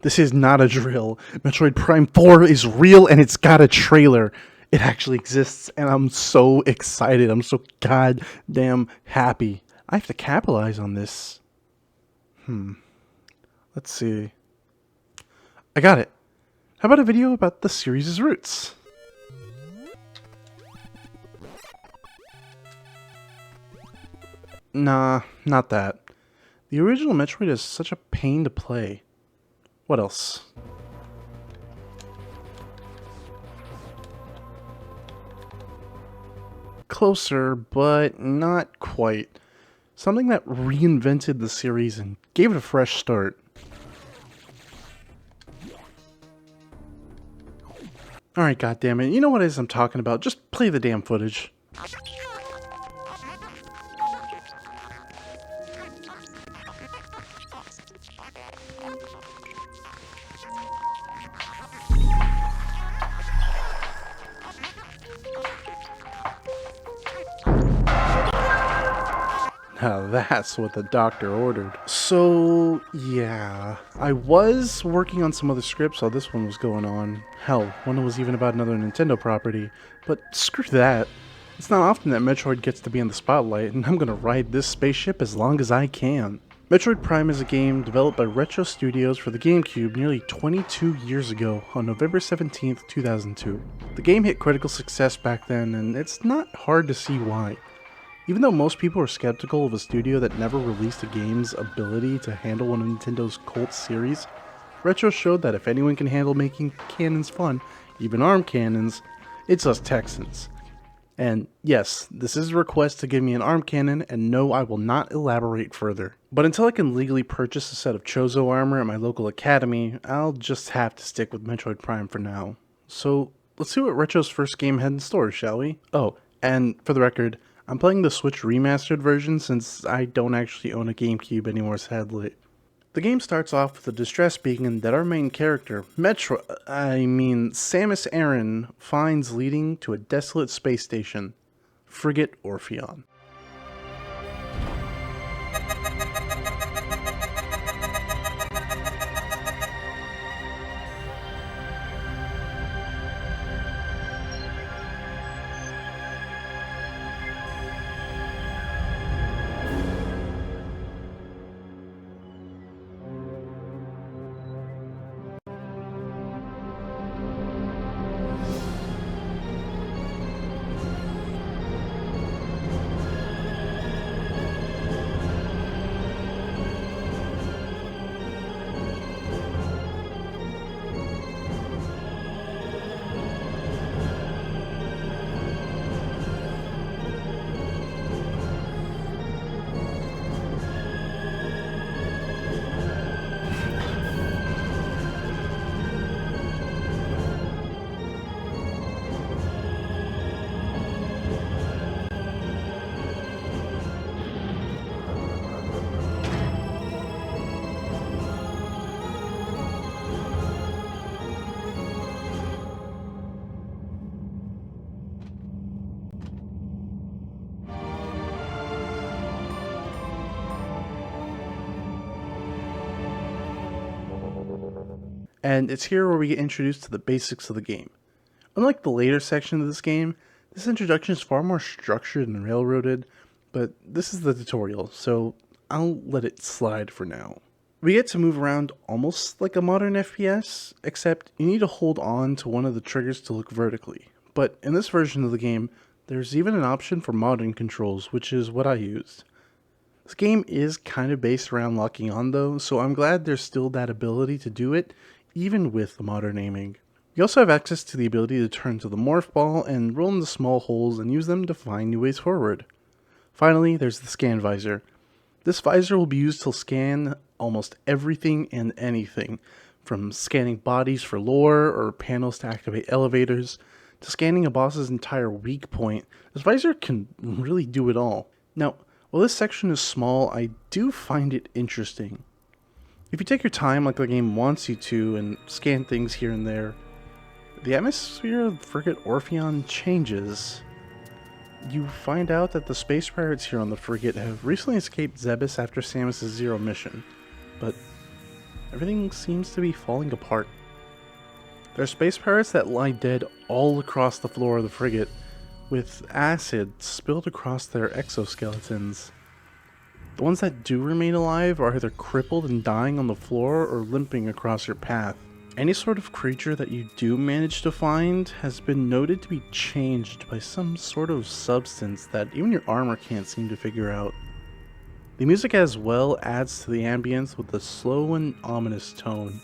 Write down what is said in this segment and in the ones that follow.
This is not a drill. Metroid Prime 4 is real and it's got a trailer. It actually exists and I'm so excited. I'm so goddamn happy. I have to capitalize on this. Let's see. I got it. How about a video about the series' roots? Nah, not that. The original Metroid is such a pain to play. What else? Closer, but not quite. Something that reinvented the series and gave it a fresh start. Alright, goddammit, you know what it is I'm talking about. Just play the damn footage. Now that's what the doctor ordered. So, yeah. I was working on some other scripts while this one was going on. Hell, one was even about another Nintendo property. But screw that. It's not often that Metroid gets to be in the spotlight, and I'm gonna ride this spaceship as long as I can. Metroid Prime is a game developed by Retro Studios for the GameCube nearly 22 years ago on November 17th, 2002. The game hit critical success back then, and it's not hard to see why. Even though most people were skeptical of a studio that never released a game's ability to handle one of Nintendo's cult series, Retro showed that if anyone can handle making cannons fun, even ARM cannons, it's us Texans. And yes, this is a request to give me an ARM cannon, and no, I will not elaborate further. But until I can legally purchase a set of Chozo armor at my local academy, I'll just have to stick with Metroid Prime for now. So, let's see what Retro's first game had in store, shall we? Oh, and for the record, I'm playing the Switch remastered version since I don't actually own a GameCube anymore, sadly. The game starts off with a distress beacon that our main character, Samus Aran, finds leading to a desolate space station, Frigate Orpheon. And it's here where we get introduced to the basics of the game. Unlike the later section of this game, this introduction is far more structured and railroaded, but this is the tutorial, so I'll let it slide for now. We get to move around almost like a modern FPS, except you need to hold on to one of the triggers to look vertically. But in this version of the game, there's even an option for modern controls, which is what I used. This game is kind of based around locking on though, so I'm glad there's still that ability to do it, even with the modern aiming. You also have access to the ability to turn to the morph ball and roll into small holes and use them to find new ways forward. Finally, there's the scan visor. This visor will be used to scan almost everything and anything, from scanning bodies for lore or panels to activate elevators, to scanning a boss's entire weak point. This visor can really do it all. Now, while this section is small, I do find it interesting. If you take your time like the game wants you to and scan things here and there, the atmosphere of Frigate Orpheon changes. You find out that the space pirates here on the frigate have recently escaped Zebes after Samus' Zero mission, but everything seems to be falling apart. There are space pirates that lie dead all across the floor of the frigate, with acid spilled across their exoskeletons. The ones that do remain alive are either crippled and dying on the floor or limping across your path. Any sort of creature that you do manage to find has been noted to be changed by some sort of substance that even your armor can't seem to figure out. The music as well adds to the ambience with a slow and ominous tone.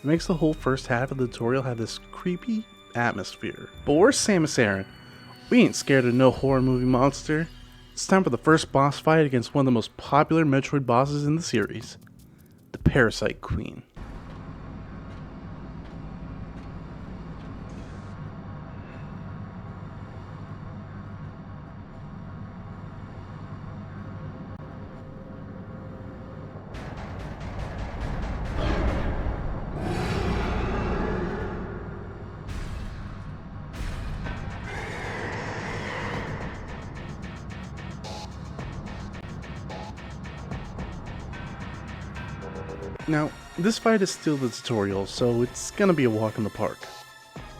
It makes the whole first half of the tutorial have this creepy atmosphere. But where's Samus Aran? We ain't scared of no horror movie monster. It's time for the first boss fight against one of the most popular Metroid bosses in the series, the Parasite Queen. Now, this fight is still the tutorial, so it's gonna be a walk in the park.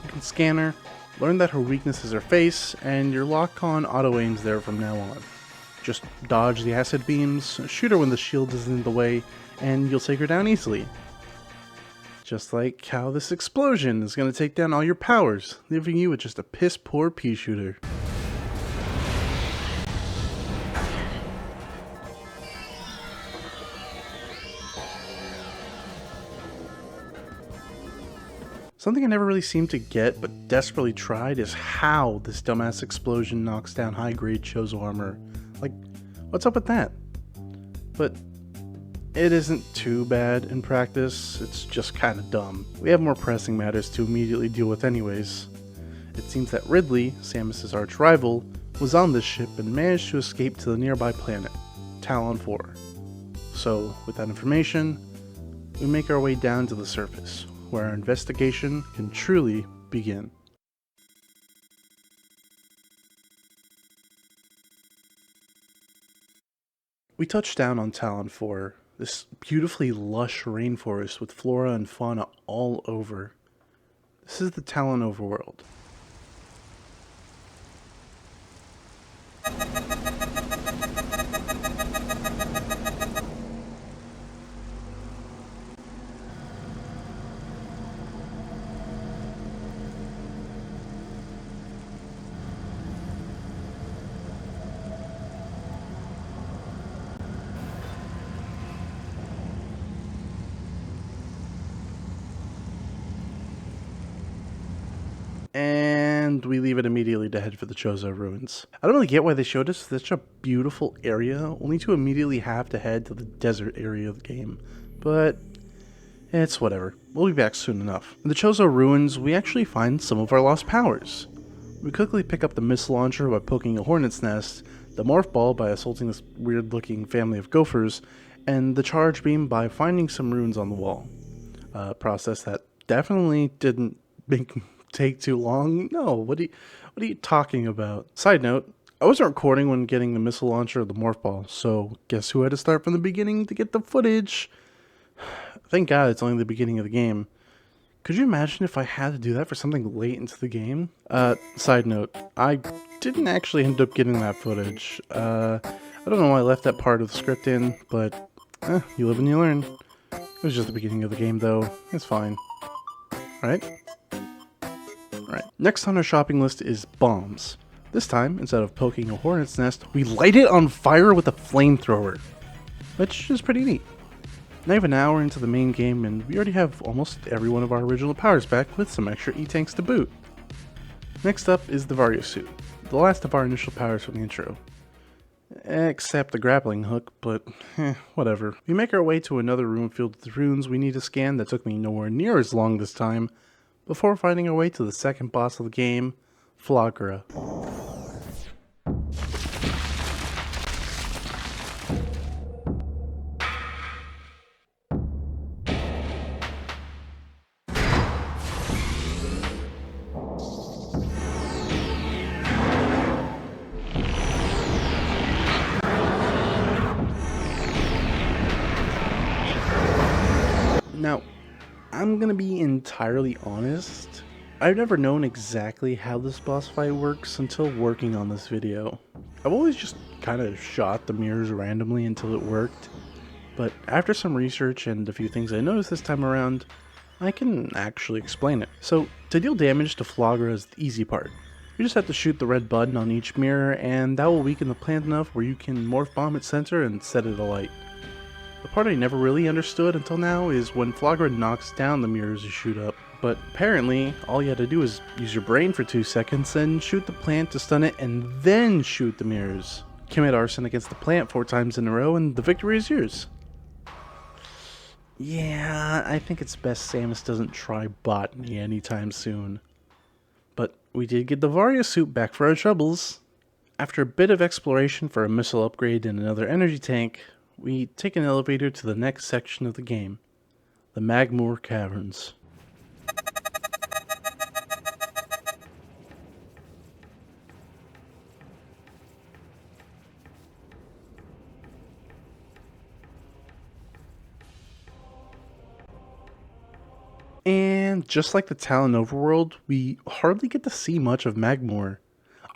You can scan her, learn that her weakness is her face, and your lock-on auto-aim's there from now on. Just dodge the acid beams, shoot her when the shield is in the way, and you'll take her down easily. Just like how this explosion is gonna take down all your powers, leaving you with just a piss-poor pea shooter. Something I never really seemed to get, but desperately tried, is how this dumbass explosion knocks down high-grade Chozo armor. Like, what's up with that? But it isn't too bad in practice, it's just kinda dumb. We have more pressing matters to immediately deal with anyways. It seems that Ridley, Samus's arch-rival, was on this ship and managed to escape to the nearby planet, Tallon 4. So, with that information, we make our way down to the surface, where our investigation can truly begin. We touch down on Tallon 4, this beautifully lush rainforest with flora and fauna all over. This is the Tallon Overworld. And we leave it immediately to head for the Chozo Ruins. I don't really get why they showed us such a beautiful area, only to immediately have to head to the desert area of the game. But it's whatever. We'll be back soon enough. In the Chozo Ruins, we actually find some of our lost powers. We quickly pick up the missile launcher by poking a hornet's nest, the morph ball by assaulting this weird-looking family of gophers, and the charge beam by finding some runes on the wall. A process that definitely didn't take too long. No, what are you talking about? Side note, I wasn't recording when getting the missile launcher or the morph ball, so guess who had to start from the beginning to get the footage? Thank God it's only the beginning of the game. Could you imagine if I had to do that for something late into the game? Side note, I didn't actually end up getting that footage. I don't know why I left that part of the script in, but you live and you learn. It was just the beginning of the game though, it's fine. Right? Right. Next on our shopping list is bombs. This time, instead of poking a hornet's nest, we light it on fire with a flamethrower, which is pretty neat. Now we have an hour into the main game and we already have almost every one of our original powers back with some extra E-tanks to boot. Next up is the Vario suit, the last of our initial powers from the intro. Except the grappling hook, but whatever. We make our way to another room filled with runes we need to scan that took me nowhere near as long this time, before finding our way to the second boss of the game, Flaahgra. Now, I'm gonna be entirely honest. I've never known exactly how this boss fight works until working on this video. I've always just kind of shot the mirrors randomly until it worked, but after some research and a few things I noticed this time around, I can actually explain it. So, to deal damage to Flaahgra is the easy part. You just have to shoot the red button on each mirror, and that will weaken the plant enough where you can morph bomb its center and set it alight. The part I never really understood until now is when Flaahgra knocks down the mirrors you shoot up, but apparently all you had to do is use your brain for 2 seconds and shoot the plant to stun it and then shoot the mirrors. Commit arson against the plant 4 times in a row and the victory is yours. Yeah, I think it's best Samus doesn't try botany anytime soon. But we did get the Varia suit back for our troubles. After a bit of exploration for a missile upgrade and another energy tank, we take an elevator to the next section of the game, the Magmoor Caverns. And just like the Tallon Overworld, we hardly get to see much of Magmoor.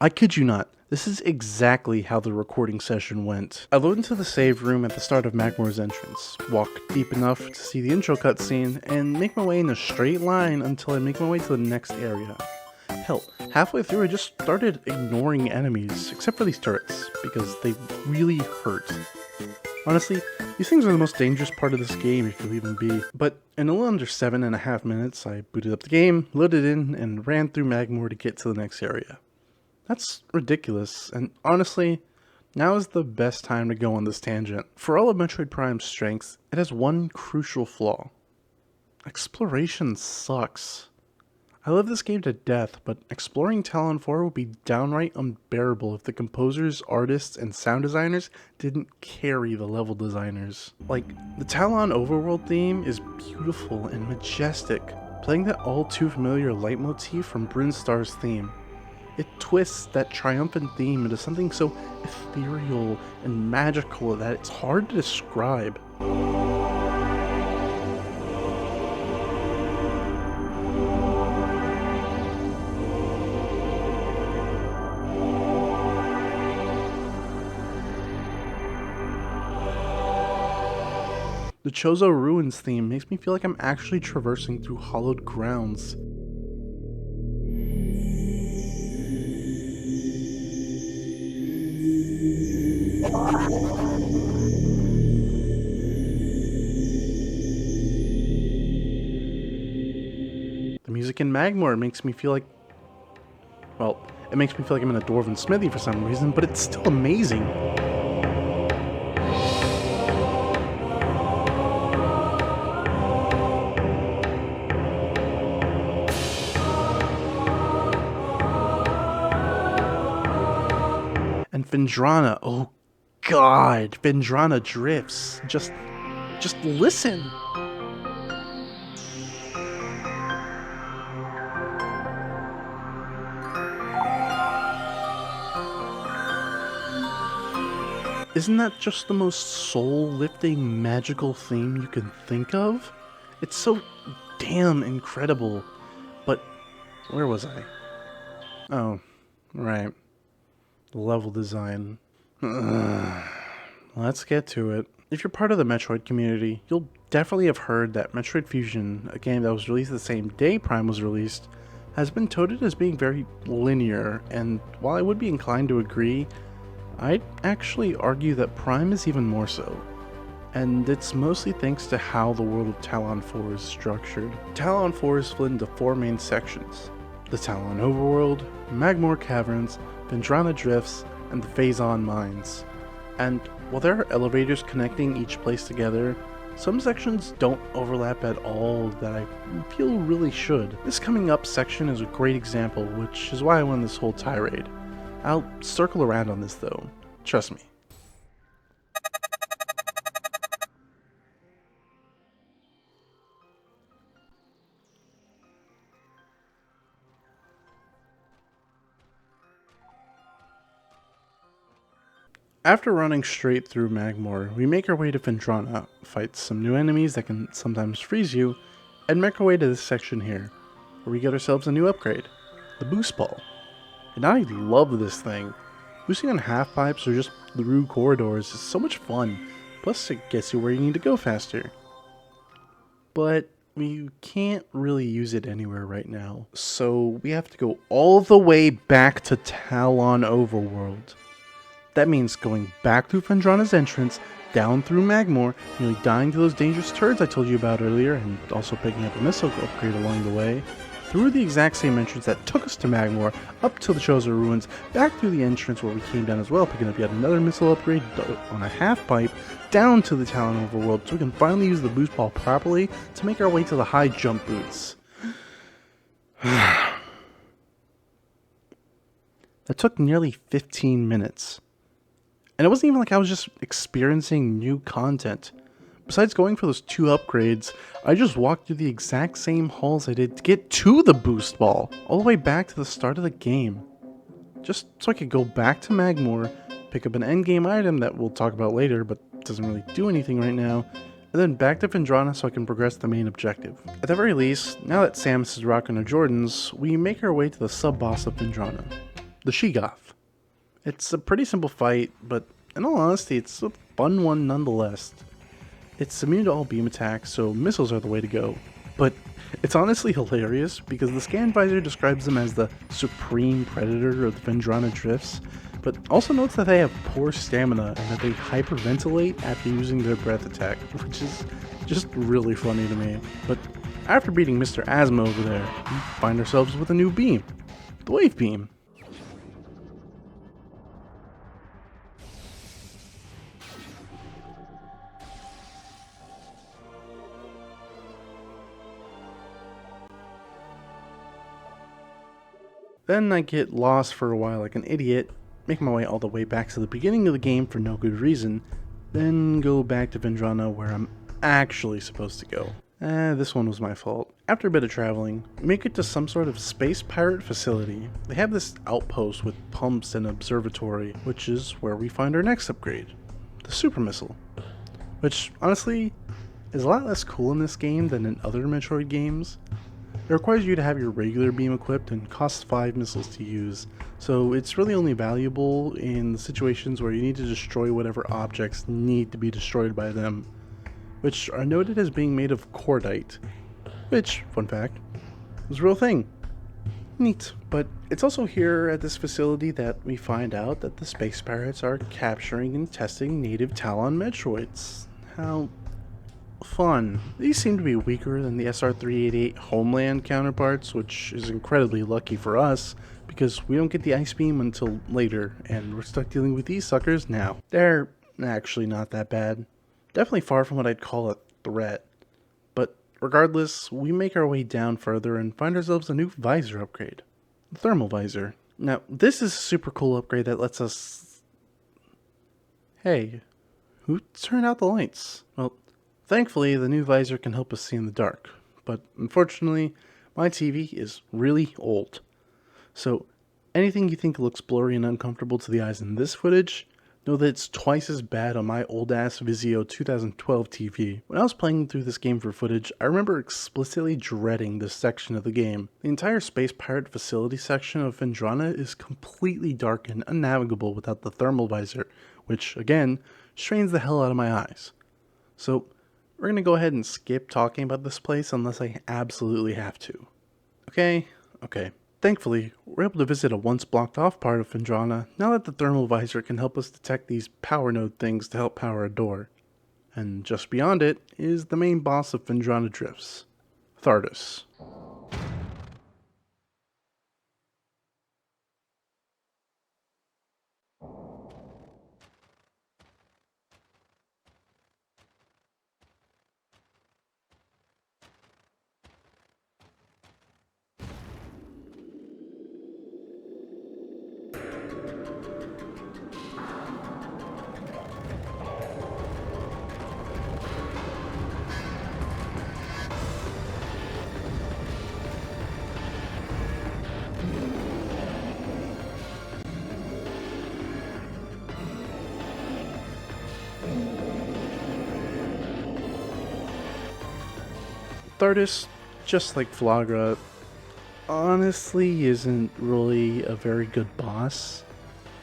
I kid you not, this is exactly how the recording session went. I load into the save room at the start of Magmoor's entrance, walk deep enough to see the intro cutscene, and make my way in a straight line until I make my way to the next area. Hell, halfway through I just started ignoring enemies, except for these turrets, because they really hurt. Honestly, these things are the most dangerous part of this game, if you'll even be. But in a little under 7.5 minutes, I booted up the game, loaded in, and ran through Magmoor to get to the next area. That's ridiculous, and honestly, now is the best time to go on this tangent. For all of Metroid Prime's strengths, it has one crucial flaw. Exploration sucks. I love this game to death, but exploring Tallon 4 would be downright unbearable if the composers, artists, and sound designers didn't carry the level designers. Like, the Tallon Overworld theme is beautiful and majestic, playing that all too familiar leitmotif from Brinstar's theme. It twists that triumphant theme into something so ethereal and magical that it's hard to describe. The Chozo Ruins theme makes me feel like I'm actually traversing through hallowed grounds. The music in Magmoor makes me feel like... well, it makes me feel like I'm in a dwarven smithy for some reason, but it's still amazing. And Phendrana, oh god, Phendrana Drifts. Just listen. Isn't that just the most soul-lifting, magical theme you can think of? It's so damn incredible. But where was I? Oh, right. The level design. Let's get to it. If you're part of the Metroid community, you'll definitely have heard that Metroid Fusion, a game that was released the same day Prime was released, has been touted as being very linear, and while I would be inclined to agree, I'd actually argue that Prime is even more so. And it's mostly thanks to how the world of Tallon 4 is structured. Tallon 4 is split into 4 main sections: the Tallon Overworld, Magmoor Caverns, Phendrana Drifts, and the Phazon Mines. And while there are elevators connecting each place together, some sections don't overlap at all that I feel really should. This coming up section is a great example, which is why I won this whole tirade. I'll circle around on this though, trust me. After running straight through Magmoor, we make our way to Phendrana, fight some new enemies that can sometimes freeze you, and make our way to this section here, where we get ourselves a new upgrade, the Boost Ball. And I love this thing. Boosting on half pipes or just through corridors is so much fun, plus it gets you where you need to go faster. But we can't really use it anywhere right now, so we have to go all the way back to Tallon Overworld. That means going back through Phendrana's entrance, down through Magmoor, nearly dying to those dangerous turds I told you about earlier, and also picking up a missile upgrade along the way, through the exact same entrance that took us to Magmoor, up to the Chozo Ruins, back through the entrance where we came down as well, picking up yet another missile upgrade on a half pipe, down to the Tallon Overworld, so we can finally use the boost ball properly to make our way to the high jump boots. That took nearly 15 minutes. And it wasn't even like I was just experiencing new content. Besides going for those 2 upgrades, I just walked through the exact same halls I did to get to the boost ball, all the way back to the start of the game. Just so I could go back to Magmoor, pick up an endgame item that we'll talk about later, but doesn't really do anything right now, and then back to Phendrana so I can progress the main objective. At the very least, now that Samus is rocking her Jordans, we make our way to the sub-boss of Phendrana, the Sheegoth. It's a pretty simple fight, but in all honesty, it's a fun one nonetheless. It's immune to all beam attacks, so missiles are the way to go. But it's honestly hilarious because the scan visor describes them as the supreme predator of the Phendrana Drifts, but also notes that they have poor stamina and that they hyperventilate after using their breath attack, which is just really funny to me. But after beating Mr. Asthma over there, we find ourselves with a new beam, the Wave Beam. Then I get lost for a while like an idiot, make my way all the way back to the beginning of the game for no good reason, then go back to Phendrana where I'm actually supposed to go. This one was my fault. After a bit of traveling, we make it to some sort of space pirate facility. They have this outpost with pumps and observatory, which is where we find our next upgrade, the Super Missile. Which, honestly, is a lot less cool in this game than in other Metroid games. It requires you to have your regular beam equipped and costs 5 missiles to use, so it's really only valuable in the situations where you need to destroy whatever objects need to be destroyed by them, which are noted as being made of cordite, which, fun fact, is a real thing. Neat. But it's also here at this facility that we find out that the space pirates are capturing and testing native Tallon Metroids. How fun. These seem to be weaker than the SR-388 Homeland counterparts, which is incredibly lucky for us, because we don't get the Ice Beam until later, and we're stuck dealing with these suckers now. They're actually not that bad. Definitely far from what I'd call a threat. But regardless, we make our way down further and find ourselves a new visor upgrade. The Thermal Visor. Now, this is a super cool upgrade that lets us... Hey, who turned out the lights? Well, thankfully, the new visor can help us see in the dark, but unfortunately, my TV is really old. So, anything you think looks blurry and uncomfortable to the eyes in this footage, know that it's twice as bad on my old-ass Vizio 2012 TV. When I was playing through this game for footage, I remember explicitly dreading this section of the game. The entire Space Pirate Facility section of Phendrana is completely dark and unnavigable without the thermal visor, which, again, strains the hell out of my eyes. So, we're going to go ahead and skip talking about this place unless I absolutely have to. Okay. Thankfully, we're able to visit a once blocked off part of Phendrana now that the thermal visor can help us detect these power node things to help power a door. And just beyond it is the main boss of Phendrana Drifts, Thardus. Thardus just like Flaahgra, honestly isn't really a very good boss.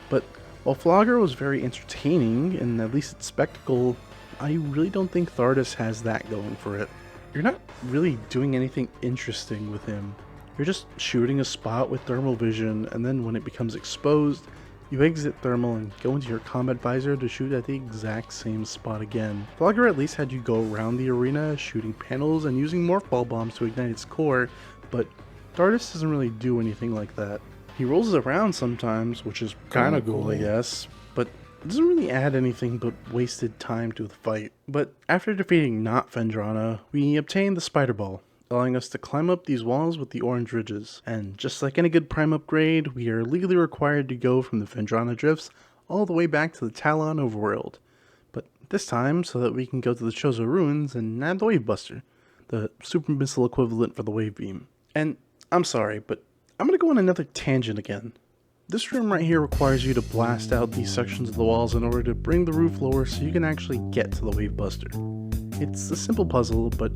But while Flaahgra was very entertaining, and at least its spectacle, I really don't think Thardus has that going for it. You're not really doing anything interesting with him. You're just shooting a spot with thermal vision, and then when it becomes exposed, you exit thermal and go into your combat visor to shoot at the exact same spot again. Flaahgra at least had you go around the arena, shooting panels and using morph ball bombs to ignite its core, but Thardus doesn't really do anything like that. He rolls around sometimes, which is kinda cool, I guess, but it doesn't really add anything but wasted time to the fight. But after defeating not Phendrana, we obtain the Spider Ball, allowing us to climb up these walls with the orange ridges. And just like any good Prime upgrade, we are legally required to go from the Phendrana Drifts all the way back to the Tallon Overworld. But this time, so that we can go to the Chozo Ruins and add the Wavebuster, the super missile equivalent for the Wave Beam. And I'm sorry, but I'm gonna go on another tangent again. This room right here requires you to blast out these sections of the walls in order to bring the roof lower so you can actually get to the Wavebuster. It's a simple puzzle, but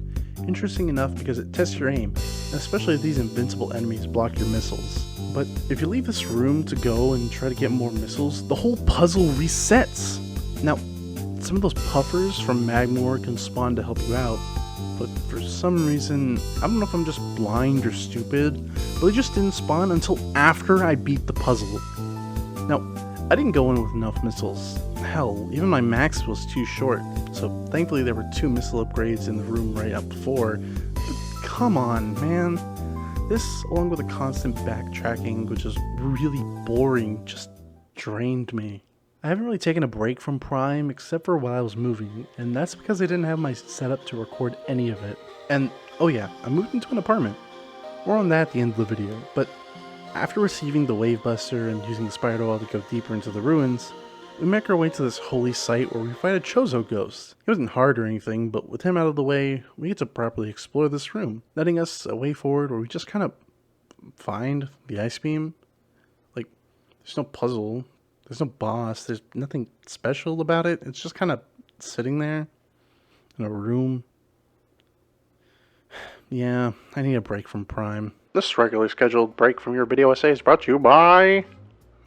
interesting enough because it tests your aim, especially if these invincible enemies block your missiles. But if you leave this room to go and try to get more missiles, the whole puzzle resets! Now, some of those puffers from Magmoor can spawn to help you out, but for some reason, I don't know if I'm just blind or stupid, but they just didn't spawn until after I beat the puzzle. Now, I didn't go in with enough missiles. Hell, even my max was too short, so thankfully there were 2 missile upgrades in the room right up before. But come on, man. This, along with the constant backtracking, which is really boring, just drained me. I haven't really taken a break from Prime except for while I was moving, and that's because I didn't have my setup to record any of it. And, oh yeah, I moved into an apartment. More on that at the end of the video, but after receiving the Wavebuster and using the Spider Wall to go deeper into the ruins, we make our way to this holy site where we fight a Chozo ghost. He wasn't hard or anything, but with him out of the way, we get to properly explore this room, letting us a way forward where we just kind of find the ice beam. Like, there's no puzzle, there's no boss, there's nothing special about it. It's just kind of sitting there in a room. Yeah, I need a break from Prime. This regularly scheduled break from your video essay is brought to you by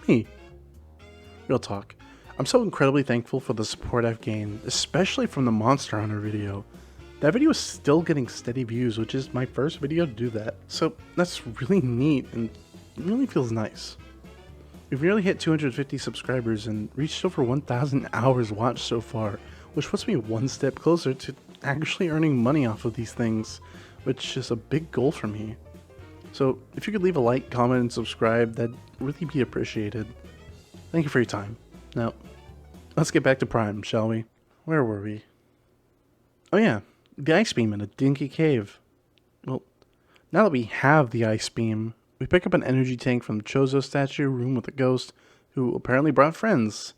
me. Real talk. I'm so incredibly thankful for the support I've gained, especially from the Monster Hunter video. That video is still getting steady views, which is my first video to do that. So that's really neat and it really feels nice. We've nearly hit 250 subscribers and reached over 1,000 hours watched so far, which puts me one step closer to actually earning money off of these things, which is a big goal for me. So if you could leave a like, comment, and subscribe, that'd really be appreciated. Thank you for your time. Now, let's get back to Prime, shall we? Where were we? Oh yeah, the ice beam in a dinky cave. Well, now that we have the ice beam, we pick up an energy tank from the Chozo statue room with a ghost, who apparently brought friends.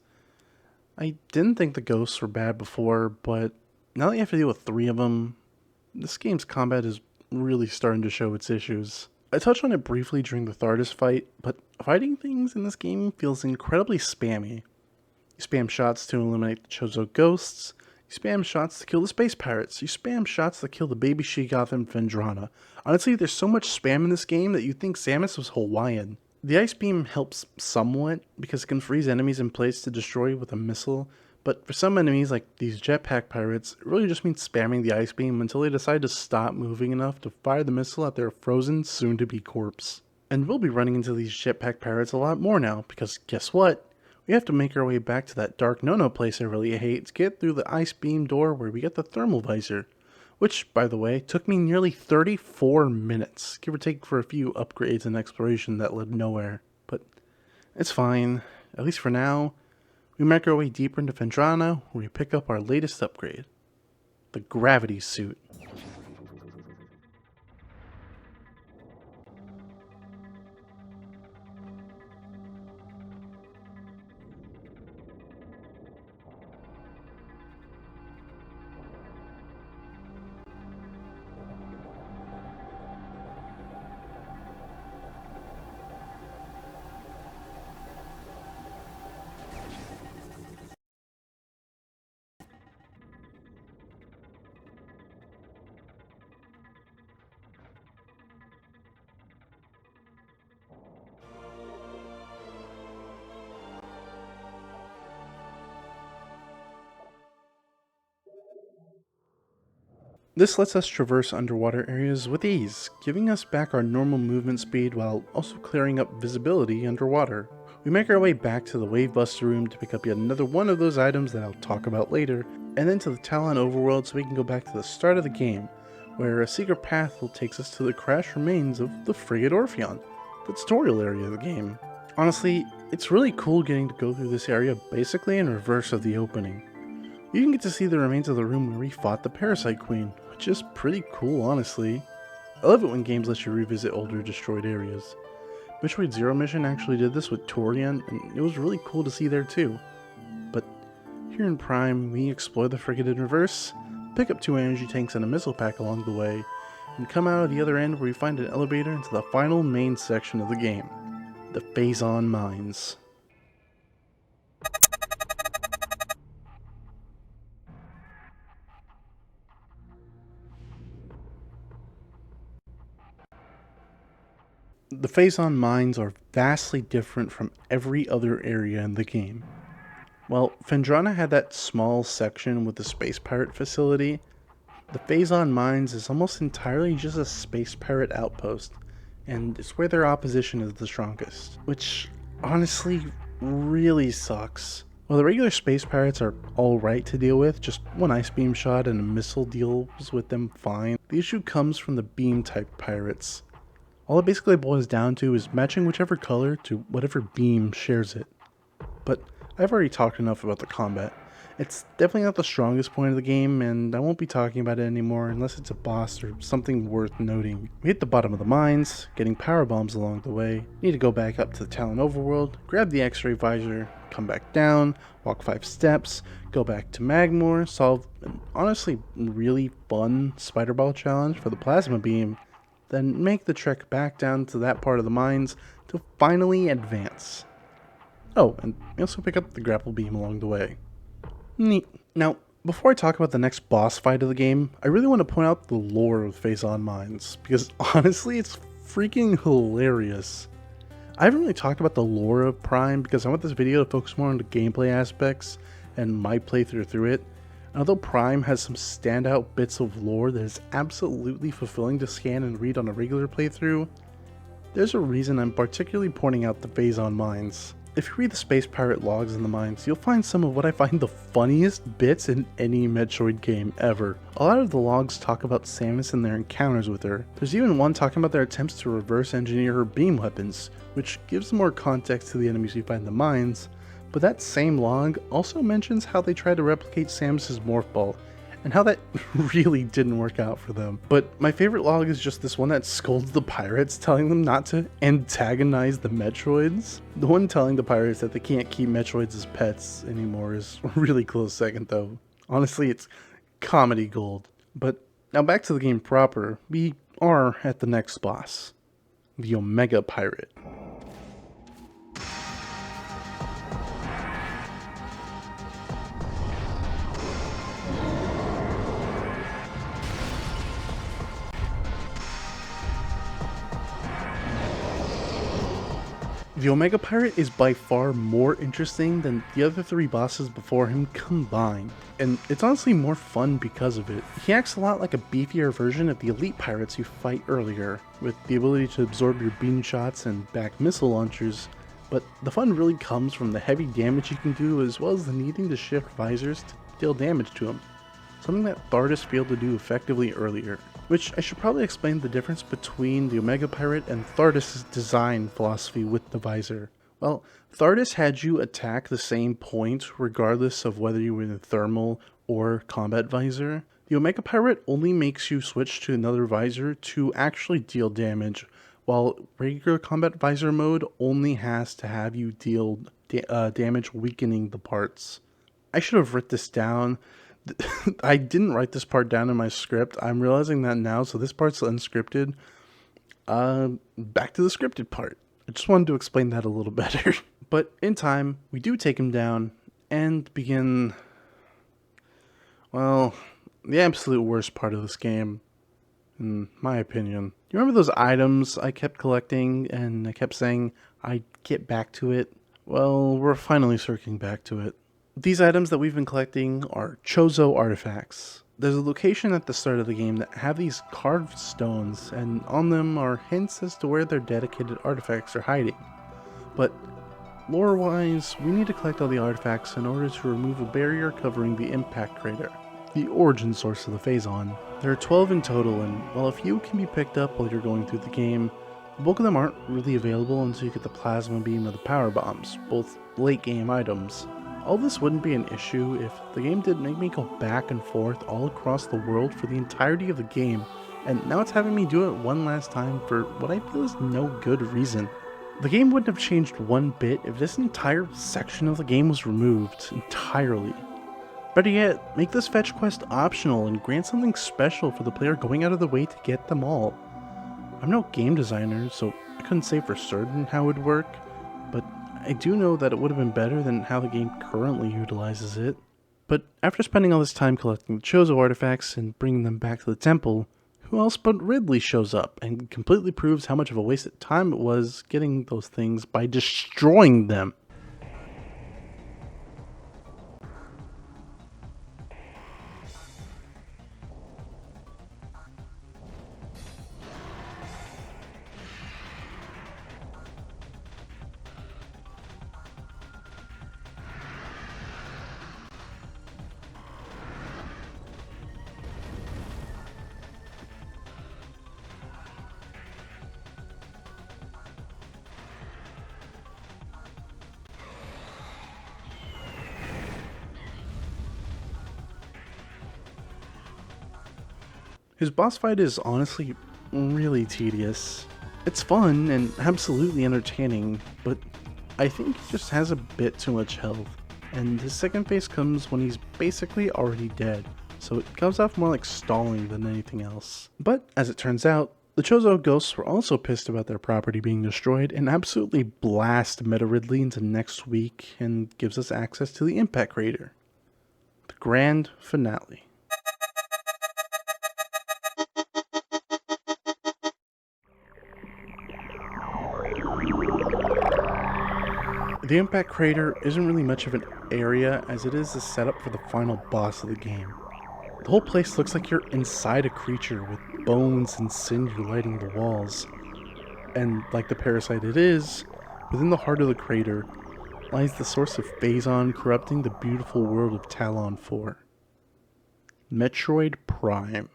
I didn't think the ghosts were bad before, but now that you have to deal with 3 of them, this game's combat is really starting to show its issues. I touched on it briefly during the Thardus fight, but fighting things in this game feels incredibly spammy. You spam shots to eliminate the Chozo ghosts, you spam shots to kill the space pirates, you spam shots to kill the baby Sheegoth and Phendrana. Honestly, there's so much spam in this game that you'd think Samus was Hawaiian. The ice beam helps somewhat because it can freeze enemies in place to destroy with a missile, but for some enemies like these jetpack pirates, it really just means spamming the ice beam until they decide to stop moving enough to fire the missile at their frozen, soon-to-be corpse. And we'll be running into these jetpack pirates a lot more now, because guess what? We have to make our way back to that dark no-no place I really hate to get through the ice beam door where we get the thermal visor. Which, by the way, took me nearly 34 minutes, give or take for a few upgrades and exploration that led nowhere. But it's fine, at least for now. We make our way deeper into Phendrana, where we pick up our latest upgrade, the gravity suit. This lets us traverse underwater areas with ease, giving us back our normal movement speed while also clearing up visibility underwater. We make our way back to the Wavebuster room to pick up yet another one of those items that I'll talk about later, and then to the Tallon Overworld so we can go back to the start of the game, where a secret path will take us to the crashed remains of the Frigate Orpheon, the tutorial area of the game. Honestly, it's really cool getting to go through this area basically in reverse of the opening. You can get to see the remains of the room where we fought the Parasite Queen, which is pretty cool honestly. I love it when games let you revisit older destroyed areas. Metroid Zero Mission actually did this with Torian, and it was really cool to see there too. But here in Prime, we explore the frigate in reverse, pick up 2 energy tanks and a missile pack along the way, and come out of the other end where we find an elevator into the final main section of the game, the Phazon Mines. The Phazon Mines are vastly different from every other area in the game. While Phendrana had that small section with the space pirate facility, the Phazon Mines is almost entirely just a space pirate outpost, and it's where their opposition is the strongest, which honestly really sucks. While the regular space pirates are alright to deal with, just one ice beam shot and a missile deals with them fine, the issue comes from the beam type pirates. All it basically boils down to is matching whichever color to whatever beam shares it. But I've already talked enough about the combat. It's definitely not the strongest point of the game, and I won't be talking about it anymore unless it's a boss or something worth noting. We hit the bottom of the mines, getting power bombs along the way, need to go back up to the Tallon Overworld, grab the X-ray visor, come back down, walk 5 steps, go back to Magmoor, solve an honestly really fun spider ball challenge for the plasma beam, then make the trek back down to that part of the mines to finally advance. Oh, and we also pick up the grapple beam along the way. Neat. Now, before I talk about the next boss fight of the game, I really want to point out the lore of Phazon Mines, because honestly, it's freaking hilarious. I haven't really talked about the lore of Prime because I want this video to focus more on the gameplay aspects and my playthrough through it. Although Prime has some standout bits of lore that is absolutely fulfilling to scan and read on a regular playthrough, there's a reason I'm particularly pointing out the Phazon Mines. If you read the space pirate logs in the mines, you'll find some of what I find the funniest bits in any Metroid game ever. A lot of the logs talk about Samus and their encounters with her. There's even one talking about their attempts to reverse engineer her beam weapons, which gives more context to the enemies we find in the mines. But that same log also mentions how they tried to replicate Samus's morph ball, and how that really didn't work out for them. But my favorite log is just this one that scolds the pirates, telling them not to antagonize the Metroids. The one telling the pirates that they can't keep Metroids as pets anymore is a really close second though. Honestly, it's comedy gold. But now back to the game proper, we are at the next boss, the Omega Pirate. The Omega Pirate is by far more interesting than the other 3 bosses before him combined, and it's honestly more fun because of it. He acts a lot like a beefier version of the elite pirates you fight earlier, with the ability to absorb your beam shots and back missile launchers, but the fun really comes from the heavy damage he can do as well as the needing to shift visors to deal damage to him, something that Thardus failed to do effectively earlier. Which I should probably explain the difference between the Omega Pirate and Thardus' design philosophy with the visor. Well, Thardus had you attack the same point regardless of whether you were in thermal or combat visor. The Omega Pirate only makes you switch to another visor to actually deal damage, while regular combat visor mode only has to have you deal damage weakening the parts. I should have written this down. I didn't write this part down in my script. I'm realizing that now, so this part's unscripted. Back to the scripted part. I just wanted to explain that a little better. But in time, we do take him down and begin, well, the absolute worst part of this game, in my opinion. You remember those items I kept collecting and I kept saying I'd get back to it? Well, we're finally circling back to it. These items that we've been collecting are Chozo artifacts. There's a location at the start of the game that have these carved stones, and on them are hints as to where their dedicated artifacts are hiding. But lore-wise, we need to collect all the artifacts in order to remove a barrier covering the impact crater, the origin source of the Phazon. There are 12 in total, and while a few can be picked up while you're going through the game, the bulk of them aren't really available until you get the plasma beam or the power bombs, both late game items. All this wouldn't be an issue if the game didn't make me go back and forth all across the world for the entirety of the game, and now it's having me do it one last time for what I feel is no good reason. The game wouldn't have changed one bit if this entire section of the game was removed entirely. Better yet, make this fetch quest optional and grant something special for the player going out of the way to get them all. I'm no game designer, so I couldn't say for certain how it would work, but I do know that it would have been better than how the game currently utilizes it. But after spending all this time collecting the Chozo artifacts and bringing them back to the temple, who else but Ridley shows up and completely proves how much of a waste of time it was getting those things by destroying them. His boss fight is honestly really tedious. It's fun and absolutely entertaining, but I think he just has a bit too much health, and his second phase comes when he's basically already dead, so it comes off more like stalling than anything else. But as it turns out, the Chozo ghosts were also pissed about their property being destroyed and absolutely blast Meta Ridley into next week and gives us access to the impact crater. The grand finale. The impact crater isn't really much of an area as it is the setup for the final boss of the game. The whole place looks like you're inside a creature with bones and cinder lighting the walls. And like the parasite it is, within the heart of the crater lies the source of Phazon corrupting the beautiful world of Tallon 4. Metroid Prime.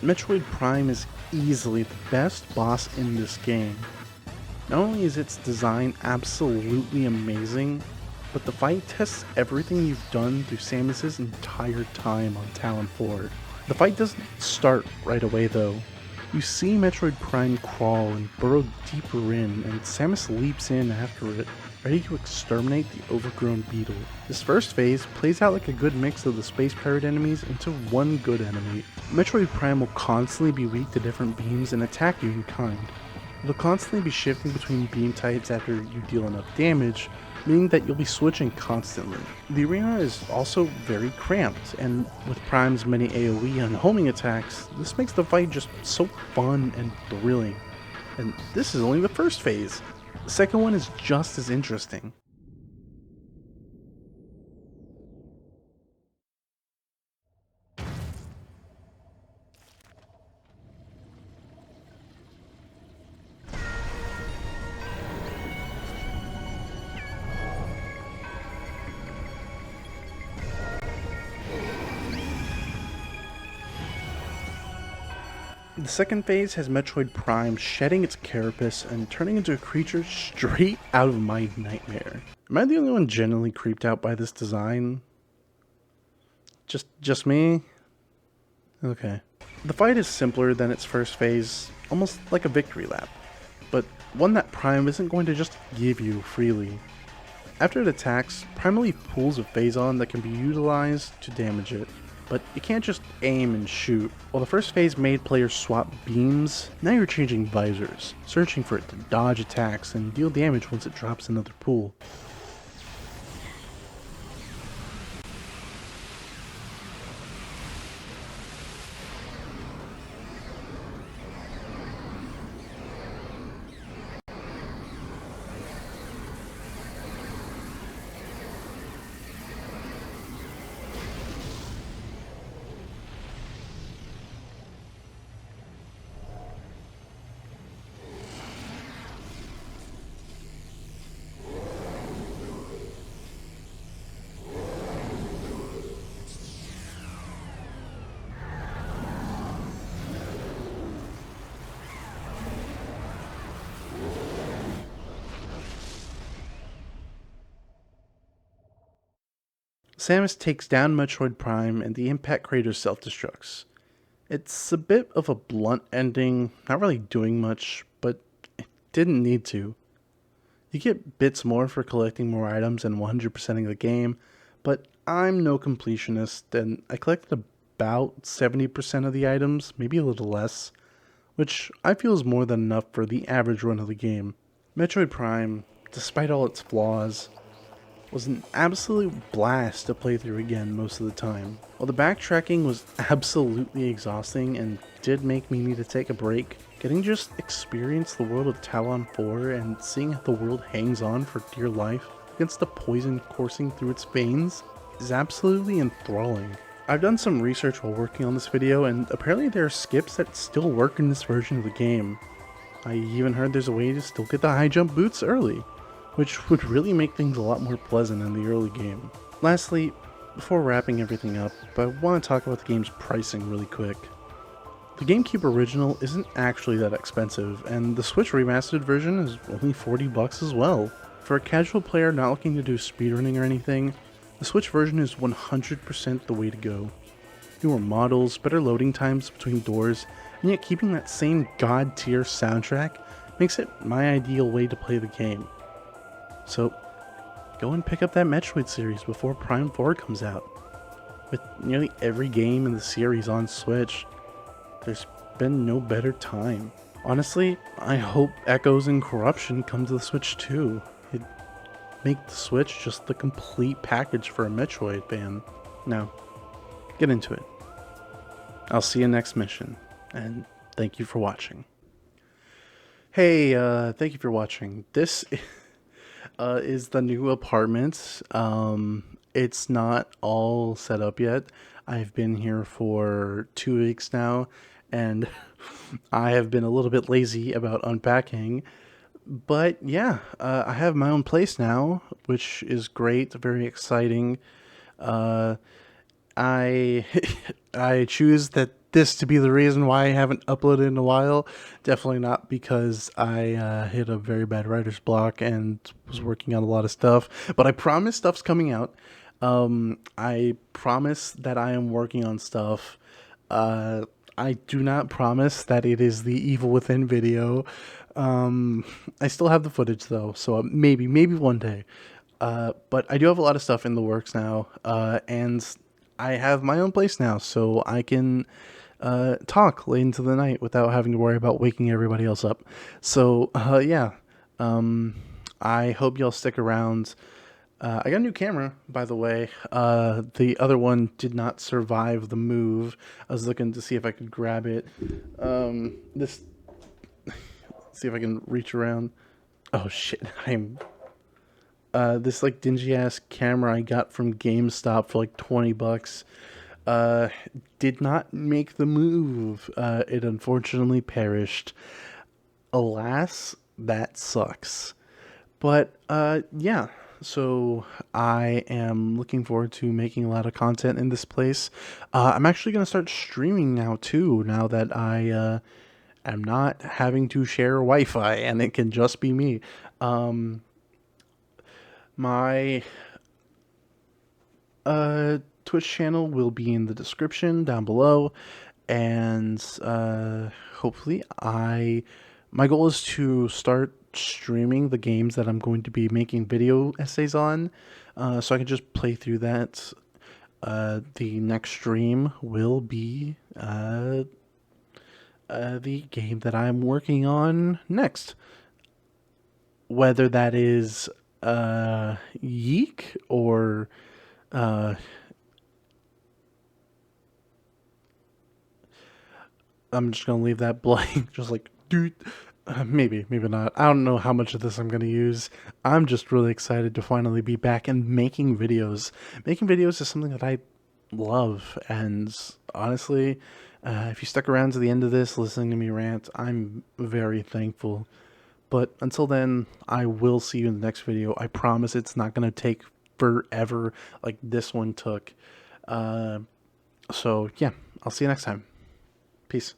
Metroid Prime is easily the best boss in this game. Not only is its design absolutely amazing, but the fight tests everything you've done through Samus's entire time on Tallon 4. The fight doesn't start right away though. You see Metroid Prime crawl and burrow deeper in, and Samus leaps in after it, ready to exterminate the overgrown beetle. This first phase plays out like a good mix of the space pirate enemies into one good enemy. Metroid Prime will constantly be weak to different beams and attack you in kind. It'll constantly be shifting between beam types after you deal enough damage, meaning that you'll be switching constantly. The arena is also very cramped, and with Prime's many AoE and homing attacks, this makes the fight just so fun and thrilling. And this is only the first phase. The second one is just as interesting. The second phase has Metroid Prime shedding its carapace and turning into a creature straight out of my nightmare. Am I the only one genuinely creeped out by this design? Just me? Okay. The fight is simpler than its first phase, almost like a victory lap, but one that Prime isn't going to just give you freely. After it attacks, Prime will leave pools of Phazon that can be utilized to damage it. but you can't just aim and shoot. While the first phase made players swap beams, now you're changing visors, searching for it to dodge attacks and deal damage once it drops another pool. Samus takes down Metroid Prime and the impact crater self-destructs. It's a bit of a blunt ending, not really doing much, but it didn't need to. You get bits more for collecting more items and 100%ing the game, but I'm no completionist and I collected about 70% of the items, maybe a little less, which I feel is more than enough for the average run of the game. Metroid Prime, despite all its flaws, was an absolute blast to play through again most of the time. While the backtracking was absolutely exhausting and did make me need to take a break, getting just experience the world of Tallon 4 and seeing how the world hangs on for dear life against the poison coursing through its veins is absolutely enthralling. I've done some research while working on this video, and apparently there are skips that still work in this version of the game. I even heard there's a way to still get the high jump boots early, which would really make things a lot more pleasant in the early game. Lastly, before wrapping everything up, I want to talk about the game's pricing really quick. The GameCube original isn't actually that expensive, and the Switch remastered version is only $40 as well. For a casual player not looking to do speedrunning or anything, the Switch version is 100% the way to go. Newer models, better loading times between doors, and yet keeping that same god tier soundtrack makes it my ideal way to play the game. So, go and pick up that Metroid series before Prime 4 comes out. With nearly every game in the series on Switch, there's been no better time. Honestly, I hope Echoes and Corruption come to the Switch too. It'd make the Switch just the complete package for a Metroid fan. Now, get into it. I'll see you next mission, and thank you for watching. Hey, thank you for watching. This is the new apartment. It's not all set up yet. I've been here for 2 weeks now, and I have been a little bit lazy about unpacking. But yeah, I have my own place now, which is great, very exciting. I I choose that this to be the reason why I haven't uploaded in a while. Definitely not because I hit a very bad writer's block and was working on a lot of stuff. But I promise stuff's coming out. I promise that I am working on stuff. I do not promise that it is the Evil Within video. I still have the footage though, so maybe one day. But I do have a lot of stuff in the works now, and I have my own place now, so I can talk late into the night without having to worry about waking everybody else up. So yeah, I hope y'all stick around. I got a new camera, by the way. The other one did not survive the move. I was looking to see if I could grab it. This, see if I can reach around. Oh shit, this like dingy ass camera I got from GameStop for like $20 did not make the move. It unfortunately perished. Alas, that sucks. But yeah, so I am looking forward to making a lot of content in this place. I'm actually going to start streaming now too, now that I am not having to share Wi-Fi and it can just be me. My Twitch channel will be in the description down below, and hopefully my goal is to start streaming the games that I'm going to be making video essays on, so I can just play through that. The next stream will be the game that I'm working on next. Whether that is Yeek or I'm just gonna leave that blank. Just like, dude, maybe, maybe not. I don't know how much of this I'm gonna use. I'm just really excited to finally be back and making videos. Making videos is something that I love, and honestly, if you stuck around to the end of this, listening to me rant, I'm very thankful. But until then, I will see you in the next video. I promise it's not gonna take forever like this one took. So yeah, I'll see you next time. Peace.